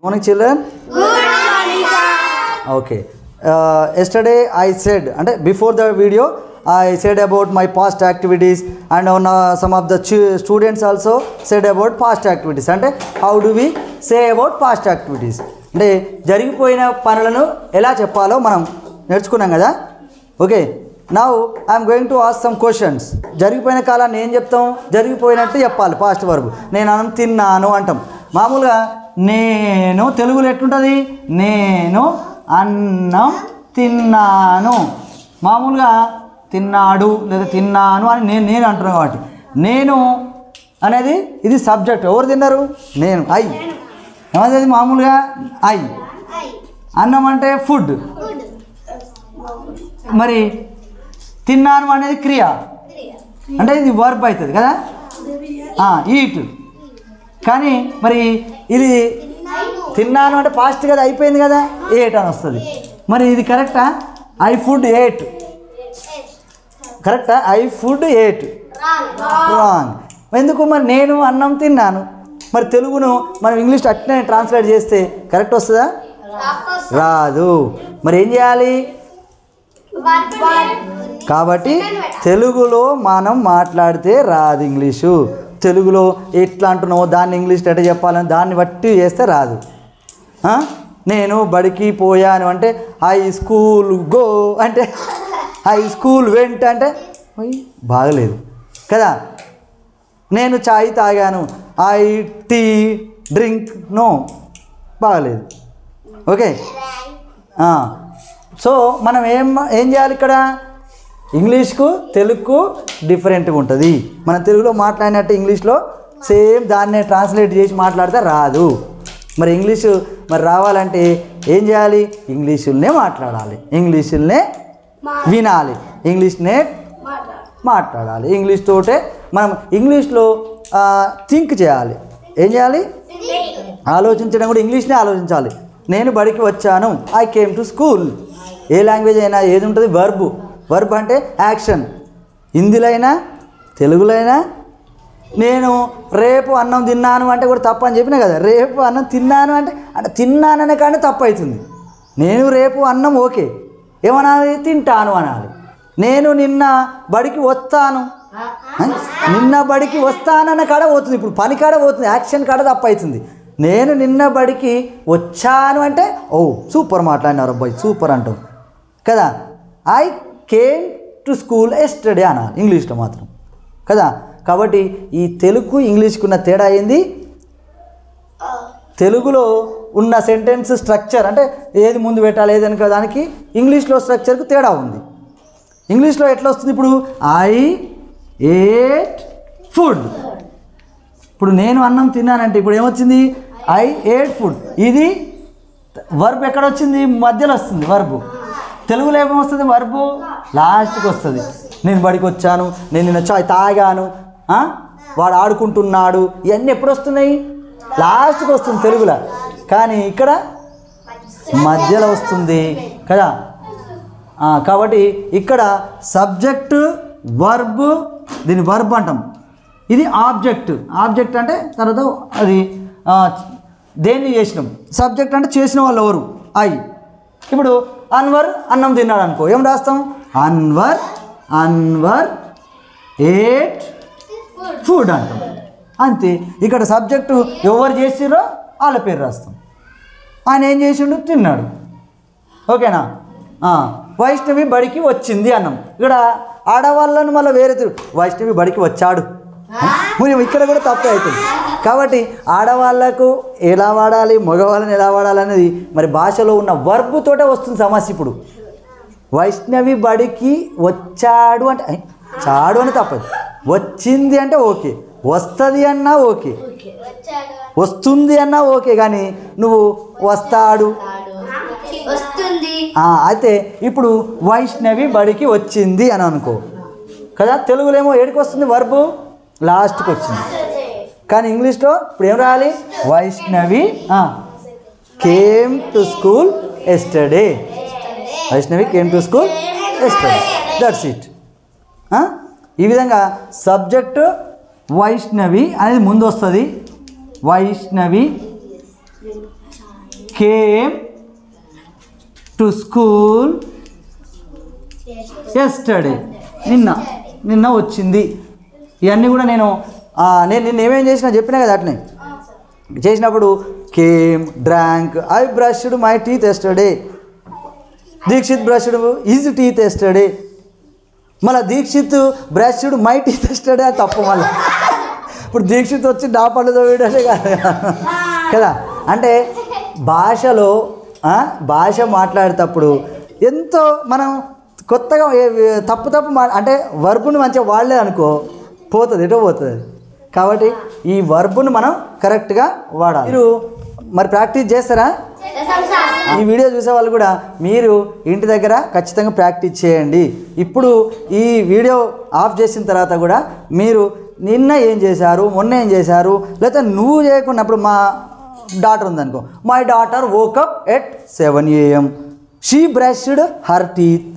Morning, children. Good morning, sir. Okay. Yesterday I said, and before the video, I said about my past activities, and some of the students also said about past activities. And how do we say about past activities? అంటే జరిగిపోయిన పనులను ఎలా చెప్పాలో మనం నేర్చుకున్నాం కదా. Okay, now I'm going to ask some questions. జరిగిపోయిన కాలాన్ని ఏం చెప్తాం? జరిగిపోయినట్టు చెప్పాలి. Past verb. నేను అన్నం తిన్నాను అంటాం. మామూలుగా నేను తెలుగులో ఎట్లుంటుంది? నేను అన్నం తిన్నాను. మామూలుగా తిన్నాడు లేదా తిన్నాను అని నేను అంటున్నాను కాబట్టి నేను అనేది ఇది సబ్జెక్ట్. ఎవరు తిన్నారు? నేను. ఐ ఏమది? మామూలుగా ఐ. అన్నం అంటే ఫుడ్. మరి తిన్నాను అనేది క్రియ, అంటే ఇది వర్బ్ అవుతుంది కదా, ఈట్. కానీ మరి ఇది తిన్నాను అంటే పాస్ట్ కదా, అయిపోయింది కదా, ఏట్ అని వస్తుంది. మరి ఇది కరెక్టా? ఐ ఫుడ్ ఏట్ కరెక్టా? I food ate wrong. ఎందుకు? మరి నేను అన్నం తిన్నాను. మరి తెలుగును మనం ఇంగ్లీష్ అట్నే ట్రాన్స్లేట్ చేస్తే కరెక్ట్ వస్తుందా? రాదు. మరి ఏం చేయాలి? కాబట్టి తెలుగులో మనం మాట్లాడితే రాదు ఇంగ్లీషు. తెలుగులో ఎట్లా అంటున్నావో దాన్ని ఇంగ్లీష్లో ఎట్లా చెప్పాలని దాన్ని బట్టి చేస్తే రాదు. నేను బడికి పోయాను అంటే ఐ స్కూల్ గో అంటే ఐ స్కూల్ వెంట్ అంటే బాగలేదు కదా. నేను చాయ్ తాగాను, ఐ టీ డ్రింక్ నో, బాగలేదు. ఓకే, సో మనం ఏం చేయాలి ఇక్కడ? ఇంగ్లీష్కు తెలుగుకు డిఫరెంట్గా ఉంటుంది. మన తెలుగులో మాట్లాడినట్టు ఇంగ్లీష్లో సేమ్ దాన్నే ట్రాన్స్లేట్ చేసి మాట్లాడితే రాదు. మరి ఇంగ్లీషు మరి రావాలంటే ఏం చేయాలి? ఇంగ్లీషులనే మాట్లాడాలి, ఇంగ్లీషులనే వినాలి, ఇంగ్లీష్నే మాట్లాడాలి. ఇంగ్లీష్ తోటే మనం ఇంగ్లీష్లో థింక్ చేయాలి. ఏం చేయాలి? ఆలోచించడం కూడా ఇంగ్లీష్నే ఆలోచించాలి. నేను బడికి వచ్చాను, I came to school. A language అయినా ఏది ఉంటుంది? వర్బ్. వర్బ్ అంటే యాక్షన్. హిందీలో అయినా తెలుగులో అయినా. నేను రేపు అన్నం తిన్నాను అంటే కూడా తప్పు అని చెప్పినా కదా. రేపు అన్నం తిన్నాను అంటే తిన్నాననే కానీ తప్పు అవుతుంది. నేను రేపు అన్నం ఓకే, ఏమనాలి? తింటాను అనాలి. నేను నిన్న బడికి వస్తాను, నిన్న బడికి వస్తానన్న కాడ పోతుంది. ఇప్పుడు పని కాడ పోతుంది, యాక్షన్ కాడ తప్పు అవుతుంది. నేను నిన్న బడికి వచ్చాను అంటే ఓ సూపర్ మాట్లాడినారు అబ్బాయి, సూపర్ అంటాం కదా. I came to school yesterday అనాలి ఇంగ్లీష్లో మాత్రం కదా. కాబట్టి ఈ తెలుగు ఇంగ్లీష్కి ఉన్న తేడా ఏంది? తెలుగులో ఉన్న సెంటెన్స్ స్ట్రక్చర్ అంటే ఏది ముందు పెట్టాలి ఏది వెనక దానికి ఇంగ్లీష్లో స్ట్రక్చర్కు తేడా ఉంది. ఇంగ్లీష్లో ఎట్లా వస్తుంది? ఇప్పుడు ఐ ఏట్ ఫుడ్. ఇప్పుడు నేను అన్నం తిన్నానంటే ఇప్పుడు ఏమొచ్చింది? I ate food. ఇది వర్బ్ ఎక్కడ వచ్చింది? మధ్యలో వస్తుంది వర్బు. తెలుగులో ఏమొస్తుంది? వర్బు లాస్ట్కి వస్తుంది. నేను బడికి వచ్చాను, నేను నిన్న చాయ్ తాగాను, వాడు ఆడుకుంటున్నాడు, ఇవన్నీ ఎప్పుడు వస్తున్నాయి? లాస్ట్కి వస్తుంది తెలుగులో. కానీ ఇక్కడ మధ్యలో వస్తుంది కదా. కాబట్టి ఇక్కడ సబ్జెక్టు వర్బ్, దీన్ని వర్బ్ అంటాం. ఇది ఆబ్జెక్ట్. ఆబ్జెక్ట్ అంటే తర్వాత అది దేన్ని చేసినాం. సబ్జెక్ట్ అంటే చేసిన వాళ్ళు ఎవరు? ఐ. ఇప్పుడు అన్వర్ అన్నం తిన్నాడు అనుకో, ఏం రాస్తాం? అన్వర్ ఏట్ ఫుడ్ అంటాం. అంతే. ఇక్కడ సబ్జెక్టు ఎవరు చేసిరో వాళ్ళ పేరు రాస్తాం. ఆయన ఏం చేసిండు? తిన్నాడు. ఓకేనా? వైష్ణవి బడికి వచ్చింది అన్నాం. ఇక్కడ ఆడవాళ్ళను మళ్ళీ వేరే వైష్ణవి బడికి వచ్చాడు, ఇక్కడ కూడా తప్పే అవుతుంది. కాబట్టి ఆడవాళ్లకు ఎలా వాడాలి, మగవాళ్ళని ఎలా వాడాలి అనేది మరి భాషలో ఉన్న వర్బుతోటే వస్తుంది సమస్య. ఇప్పుడు వైష్ణవి బడికి వచ్చాడు అంటే చాడు అని తప్పదు. వచ్చింది అంటే ఓకే, వస్తుంది అన్నా ఓకే, వస్తుంది అన్నా ఓకే. కానీ నువ్వు వస్తాడు అయితే ఇప్పుడు వైష్ణవి బడికి వచ్చింది అని అనుకో కదా. తెలుగులో ఏమో ఏడికి వస్తుంది? వర్బు లాస్ట్కి వచ్చింది. కానీ ఇంగ్లీష్లో ఇప్పుడు ఏం రాయాలి? Vaishnavi came to school yesterday. Vaishnavi came to school yesterday, that's it. ఈ విధంగా సబ్జెక్టు వైష్ణవి అనేది ముందు వస్తుంది. Vaishnavi came to school yesterday. నిన్న వచ్చింది. ఇవన్నీ కూడా నేను నిన్న ఏమేం చేసినా చెప్పినా కదా అట్లనే చేసినప్పుడు came, drank, I brushed my teeth yesterday, Dikshit brushed his teeth yesterday. మళ్ళీ Dikshit brushed my teeth yesterday అది తప్పు. మళ్ళీ ఇప్పుడు దీక్షిత్ వచ్చి నా పళ్ళు తోవేయడే కాదు కదా. అంటే భాషలో భాష మాట్లాడేటప్పుడు ఎంతో మనం కొత్తగా తప్పు అంటే వర్బుని మంచిగా వాడలేదు అనుకో పోతుంది, ఎటో పోతుంది అది. కాబట్టి ఈ వర్బుని మనం కరెక్ట్గా వాడాలి. మీరు మరి ప్రాక్టీస్ చేస్తారా? ఈ వీడియో చూసే వాళ్ళు కూడా మీరు ఇంటి దగ్గర ఖచ్చితంగా ప్రాక్టీస్ చేయండి. ఇప్పుడు ఈ వీడియో ఆఫ్ చేసిన తర్వాత కూడా మీరు నిన్న ఏం చేశారు, మొన్న ఏం చేశారు, లేకపోతే నువ్వు చేయకున్నప్పుడు మా డాటర్ ఉందనుకో, my daughter woke up at 7 AM, she brushed her teeth,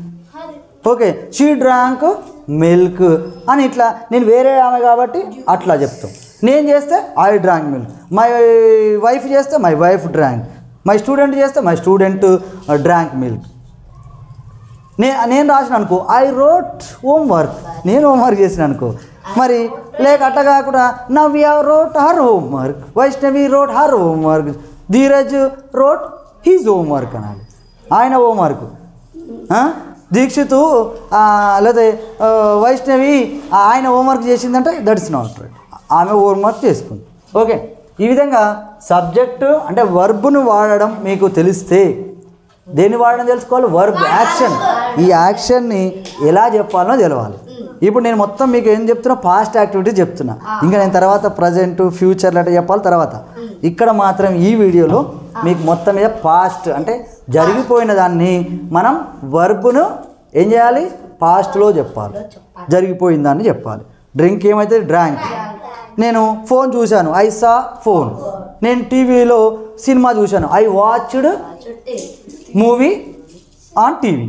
okay, she drank milk అని ఇట్లా నేను వేరే ఆమె కాబట్టి అట్లా చెప్తాం. నేను చేస్తే I drank milk, my wife చేస్తే my wife drank, my student చేస్తే మై స్టూడెంట్ డ్రాంక్ మిల్క్. నేను రాసిన అనుకో ఐ రోట్ హోంవర్క్, నేను హోంవర్క్ చేసిన అనుకో. మరి లేక అట్లా కాకుండా Navya wrote her homework, Vaishnavi wrote her homework, Dheeraj wrote his homework అనాలి, ఆయన హోంవర్క్. దీక్షితు లేదా వైష్ణవి ఆయన హోంవర్క్ చేసిందంటే దట్స్ నాట్ రైట్, ఆమె హోంవర్క్ చేసుకుంది. ఓకే, ఈ విధంగా సబ్జెక్టు అంటే వర్బ్ను వాడడం మీకు తెలిస్తే, దేన్ని వాడడం తెలుసుకోవాలి, వర్బ్ యాక్షన్. ఈ యాక్షన్ని ఎలా చెప్పాలనో తెలవాలి. ఇప్పుడు నేను మొత్తం మీకు ఏం చెప్తున్నా, పాస్ట్ యాక్టివిటీ చెప్తున్నా. ఇంకా నేను తర్వాత ప్రజెంట్ ఫ్యూచర్ లాంటి చెప్పాలి తర్వాత. ఇక్కడ మాత్రం ఈ వీడియోలో మీకు మొత్తం మీద పాస్ట్ అంటే జరిగిపోయిన దాన్ని మనం వర్బ్ను ఏం చేయాలి, పాస్ట్లో చెప్పాలి, జరిగిపోయిన దాన్ని చెప్పాలి. డ్రింక్ ఏమైతే డ్రాంక్. నేను ఫోన్ చూశాను, ఐ సా ఫోన్. నేను టీవీలో సినిమా చూశాను, I watched movie on TV.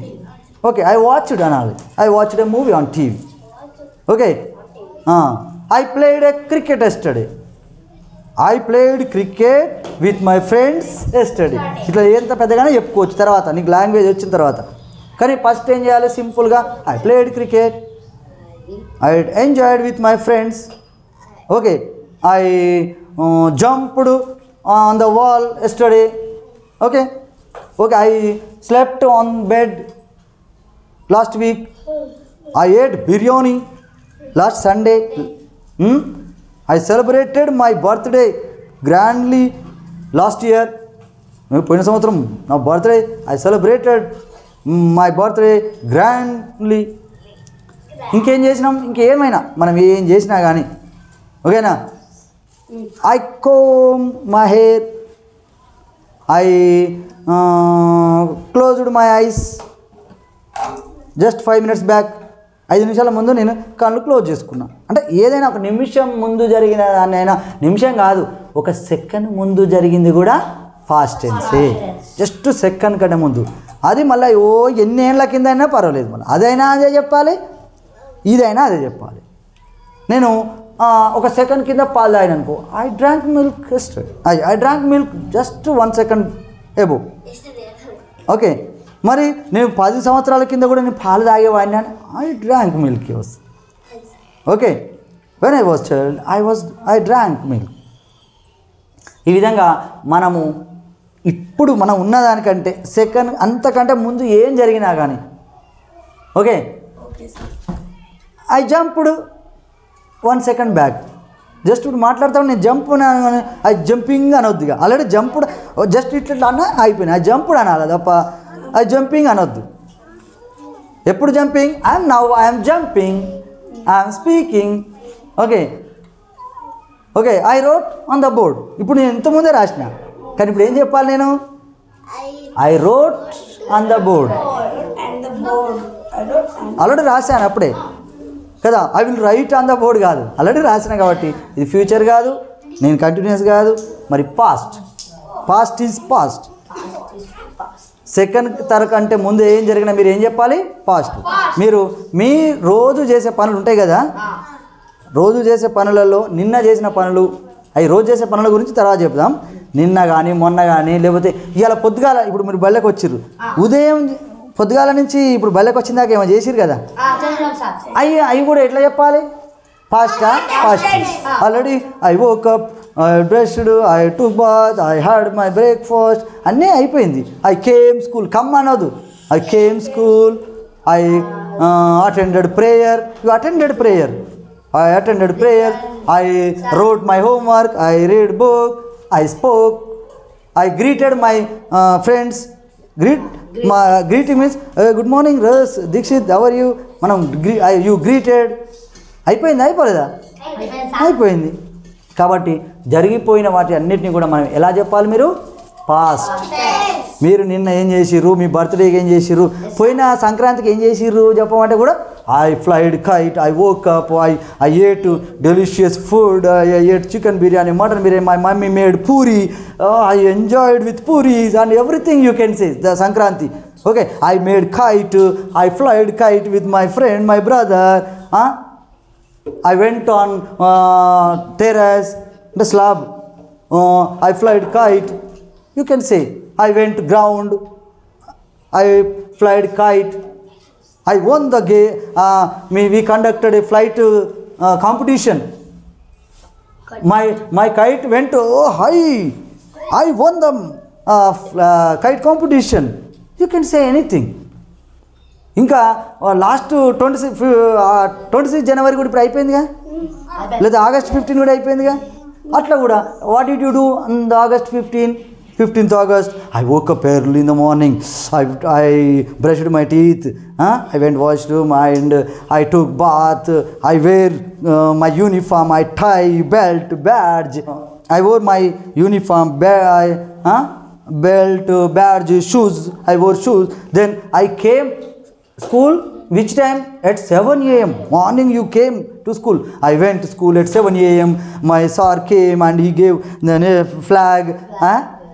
Okay, I watched అనాలి, I watched a movie on TV. Okay, I played a cricket yesterday, I played cricket with my friends yesterday. ఇట్లా ఎంత పెద్దగానే చెప్పుకోవచ్చు తర్వాత నీకు లాంగ్వేజ్ వచ్చిన తర్వాత. కానీ ఫస్ట్ ఏం చేయాలి, సింపుల్గా I played cricket, I enjoyed with my friends. Okay, I jumped on the wall yesterday. Okay okay, I slept on bed last week, I ate biryani last Sunday, I celebrated my birthday grandly last year. పోయిన సంవత్సరం నా birthday, I celebrated my birthday grandly. ఇంకేం చేసినాం, ఇంకేమైనా మనం ఏం చేసినా కానీ ఓకేనా. I comb my hair, I closed my eyes just 5 minutes back. 5 నిమిషాల ముందు నేను కళ్ళు క్లోజ్ చేసుకున్నా. అంటే ఏదైనా ఒక నిమిషం ముందు జరిగిన దాన్ని అయినా, నిమిషం కాదు ఒక సెకండ్ ముందు జరిగింది కూడా ఫాస్ట్ టెన్సే. జస్ట్ సెకండ్ కంటే ముందు. అది మళ్ళీ ఎన్ని ఏళ్ళ కింద అయినా పర్వాలేదు, మళ్ళీ అదైనా అదే చెప్పాలి, ఇదైనా అదే చెప్పాలి. నేను ఒక సెకండ్ కింద పాలు తాగిన అనుకో, I drank milk yesterday, I drank milk just 1 second above. Okay, మరి నేను 10 సంవత్సరాల కింద కూడా నేను పాలు తాగేవాడిని అని I drank milk was. Okay, when I was child I drank milk. ఈ విధంగా మనము ఇప్పుడు మనం ఉన్నదానికంటే సెకండ్ అంతకంటే ముందు ఏం జరిగినా కానీ okay, I jumped 1 second back. Just ఇప్పుడు మాట్లాడతాను నేను జంప్ ఐ జంపింగ్ అనొద్దుగా. ఆల్రెడీ జంపుడ్ జస్ట్ ఇట్లా అన్నా అయిపోయినాయి, ఐ జంపుడ్ అనాలి తప్ప ఐ జంపింగ్ అనొద్దు. ఎప్పుడు jumping, I'm now I'm jumping, I'm speaking. Okay okay, I wrote on the board. ఇప్పుడు నేను ఇంతకుముందే రాసిన, కానీ ఇప్పుడు ఏం చెప్పాలి నేను, I wrote on the board. Already రాశాను అప్పుడే కదా, I will write on the board కాదు, ఆల్రెడీ రాసిన కాబట్టి ఇది ఫ్యూచర్ కాదు, నేను కంటిన్యూస్ కాదు. మరి పాస్ట్ ఈజ్ పాస్ట్. సెకండ్ తరకంటే ముందు ఏం జరిగినా మీరు ఏం చెప్పాలి, పాస్ట్. మీరు మీ రోజు చేసే పనులు ఉంటాయి కదా, రోజు చేసే పనులలో నిన్న చేసిన పనులు, అవి రోజు చేసే పనుల గురించి తర్వాత చెప్దాం. నిన్న కానీ మొన్న కానీ లేకపోతే ఇవాళ పొద్దుగాల ఇప్పుడు మీరు బళ్ళకి వచ్చిర్రు ఉదయం పొద్దుగాల నుంచి ఇప్పుడు బళ్ళకి వచ్చిన దాకా ఏమో చేసిరు కదా అవి కూడా ఎట్లా చెప్పాలి ఫాస్టా fast already I woke up I brushed I took bath I had my breakfast అన్నీ అయిపోయింది ఐ కేమ్ స్కూల్ కమ్ అనదు I came school I attended prayer you attended prayer I attended prayer, I wrote my homework, I read book, I spoke, I greeted my friends. Greeting means good morning Ras, Dikshit, how are you? మనం you greeted. అయిపోలేదా అయిపోయింది కాబట్టి జరిగిపోయిన వాటి అన్నిటిని కూడా మనం ఎలా చెప్పాలి మీరు పాస్ట్ మీరు నిన్న ఏం చేసిర్రు మీ బర్త్డేకి ఏం చేసిర్రు పోయిన సంక్రాంతికి ఏం చేసిర్రు చెప్పమంటే కూడా I flied kite I woke up I ate delicious food I ate chicken biryani mutton biryani my mummy made puri I enjoyed with puris and everything you can say the Sankranti okay I made kite I flied kite with my friend my brother I went on terrace, the slab. I flied kite. You can say I went ground. I flied kite. I won the game. We conducted a flight competition. My kite went high. I won the kite competition. You can say anything. ఇంకా last 26 జనవరి కూడా ఇప్పుడు అయిపోయిందిగా లేదా August 15 కూడా అయిపోయిందిగా అట్లా కూడా what did you do on the August 15th August I woke up early in the morning, I brushed my teeth, I went washroom and I took bath, I wear my uniform, I tie belt badge, I wore my uniform belt badge shoes, I wore shoes, then I came school. Which time? At 7 a.m. morning you came to school. I went to school at 7 a.m. My sir came and he gave the flag.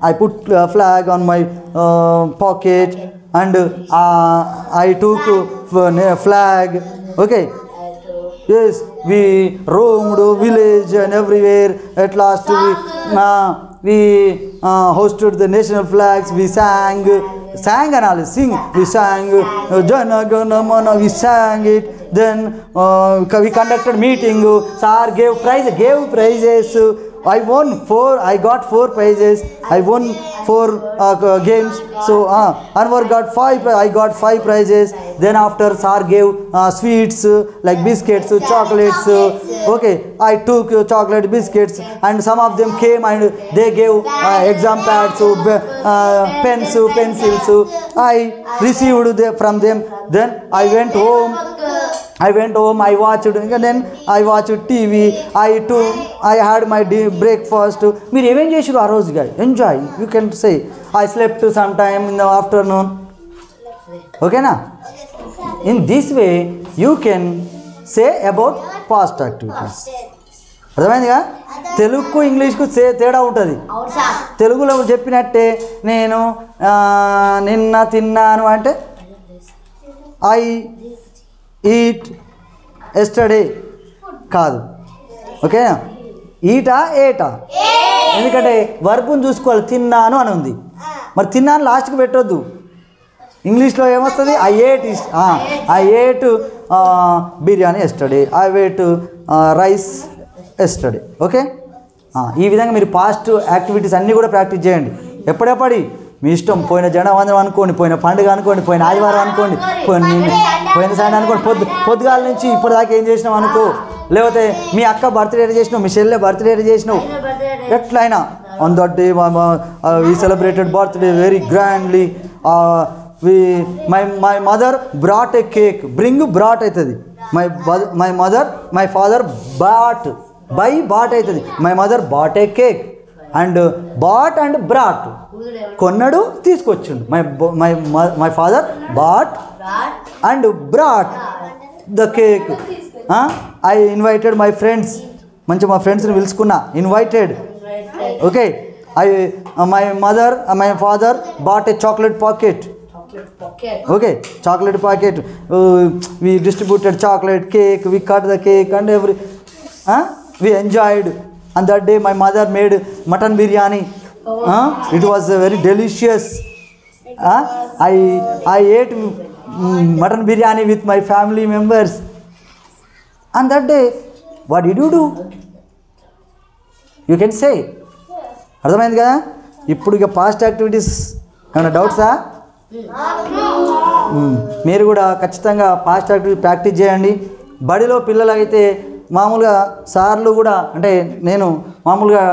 I put flag on my pocket and I took flag. Okay. Yes, we roamed village and everywhere. At last we hosted the national flags. We sang and all sing. We sang Jana Gana Mana. We sang it. Then we conducted meeting. Sir gave prizes. I won 4. I got 4 prizes. I won 4 games. So Anwar got 5. I got 5 prizes. Then after sir gave sweets like biscuits, chocolates. Okay, I took chocolate biscuits and some of them came and they gave exam pads, pens, pencils. I received from them. Then I went home. I watched, and then I watched TV. I had my breakfast. మీరు ఏమేం చేసిరు ఆ రోజుగా enjoy you can say I slept some time in the afternoon ఓకేనా in this way you can say about past activities అర్థమైందిగా తెలుగుకు ఇంగ్లీష్కు తేడా ఉంటుంది తెలుగులో చెప్పినట్టే నేను నిన్న తిన్నాను అంటే ఐ ఈట్ ఎస్టర్డే కాదు ఓకేనా ఈటా ఏటా ఎందుకంటే వర్బుని చూసుకోవాలి తిన్నాను అని ఉంది మరి తిన్నాను లాస్ట్కి పెట్టొద్దు ఇంగ్లీష్లో ఏమొస్తుంది I ate biryani yesterday I ate rice yesterday okay ఈ విధంగా మీరు పాస్ట్ యాక్టివిటీస్ అన్నీ కూడా ప్రాక్టీస్ చేయండి ఎప్పుడెప్పటి మీ ఇష్టం పోయిన జనవందనం అనుకోండి పోయిన పండుగ అనుకోండి పోయిన ఆదివారం అనుకోండి పోయిన సాయంత్రం అనుకోండి పొద్దుగాల నుంచి ఇప్పటిదాకా ఏం చేసినావు అనుకో లేకపోతే మీ అక్క బర్త్డే చేసినావు మీ చెల్లె బర్త్డే చేసినావు ఎట్లయినా on that day we celebrated birthday very grandly my mother brought a cake brought అవుతుంది మై ఫాదర్ బాట్ అవుతుంది my mother bought a cake and bought and brought కొన్నాడు తీసుకొచ్చిండు my father bought and brought the cake I invited my friends మంచిగా మా ఫ్రెండ్స్ని పిలుచుకున్నా invited okay my father bought a chocolate packet okay chocolate packet we distributed chocolate cake, we cut the cake and we enjoyed. On that day my mother made mutton biryani It was very delicious. I ate mutton biryani with my family members. On that day, what did you do? You can say. అర్థమైంది కదా? ఇప్పుడు ఇక past activities ఏమైనా డౌట్సా? మీరు కూడా ఖచ్చితంగా past activity practice చేయండి. బడిలో పిల్లలైతే మామూలుగా సార్లు కూడా అంటే నేను మామూలుగా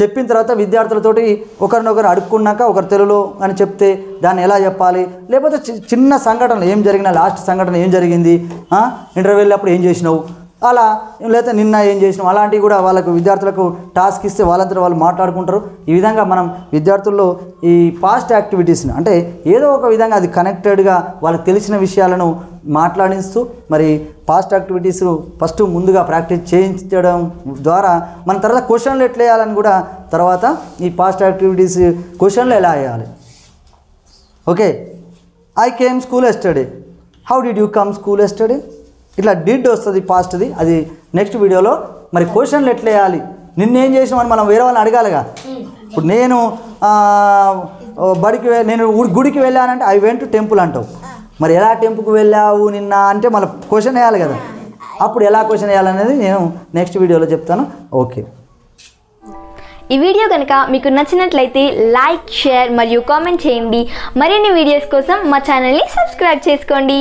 చెప్పిన తర్వాత విద్యార్థులతోటి ఒకరినొకరు అడుక్కున్నాక ఒకరు తెలుగులో అని చెప్తే దాన్ని ఎలా చెప్పాలి, లేకపోతే చిన్న సంఘటనలు ఏం జరిగిన లాస్ట్ సంఘటన ఏం జరిగింది, ఇంటర్వ్యూలో అప్పుడు ఏం చేసినావు అలా, లేకపోతే నిన్న ఏం చేసినావు అలాంటివి కూడా వాళ్ళకు విద్యార్థులకు టాస్క్ ఇస్తే వాళ్ళంతా వాళ్ళు మాట్లాడుకుంటారు. ఈ విధంగా మనం విద్యార్థుల్లో ఈ పాస్ట్ యాక్టివిటీస్ని అంటే ఏదో ఒక విధంగా అది కనెక్టెడ్గా వాళ్ళకి తెలిసిన విషయాలను మాట్లాడిస్తూ మరి పాస్ట్ యాక్టివిటీస్ ఫస్ట్ ముందుగా ప్రాక్టీస్ చేయించడం ద్వారా మన తర్వాత క్వశ్చన్లు ఎట్లా వేయాలని కూడా తర్వాత ఈ పాస్ట్ యాక్టివిటీస్ క్వశ్చన్లు ఎలా వేయాలి. Okay, I came school yesterday, how did you come school yesterday, ఇట్లా డిడ్ వస్తుంది పాస్ట్ది, అది నెక్స్ట్ వీడియోలో. మరి క్వశ్చన్లు ఎట్లా వేయాలి, నిన్నేం చేసినామని మనం వేరే వాళ్ళని అడగాలిగా. ఇప్పుడు నేను నేను గుడికి వెళ్ళానంటే ఐ వెంట్ టు టెంపుల్ అంటావు, మరి ఎలా టెంపుల్కి వెళ్ళావు నిన్న అంటే మళ్ళీ క్వశ్చన్ వేయాలి కదా. అప్పుడు ఎలా క్వశ్చన్ వేయాలనేది నేను నెక్స్ట్ వీడియోలో చెప్తాను. ఓకే, ఈ వీడియో కనుక మీకు నచ్చినట్లయితే లైక్, షేర్ మరియు కామెంట్ చేయండి. మరిన్ని వీడియోస్ కోసం మా ఛానల్ని సబ్స్క్రైబ్ చేసుకోండి.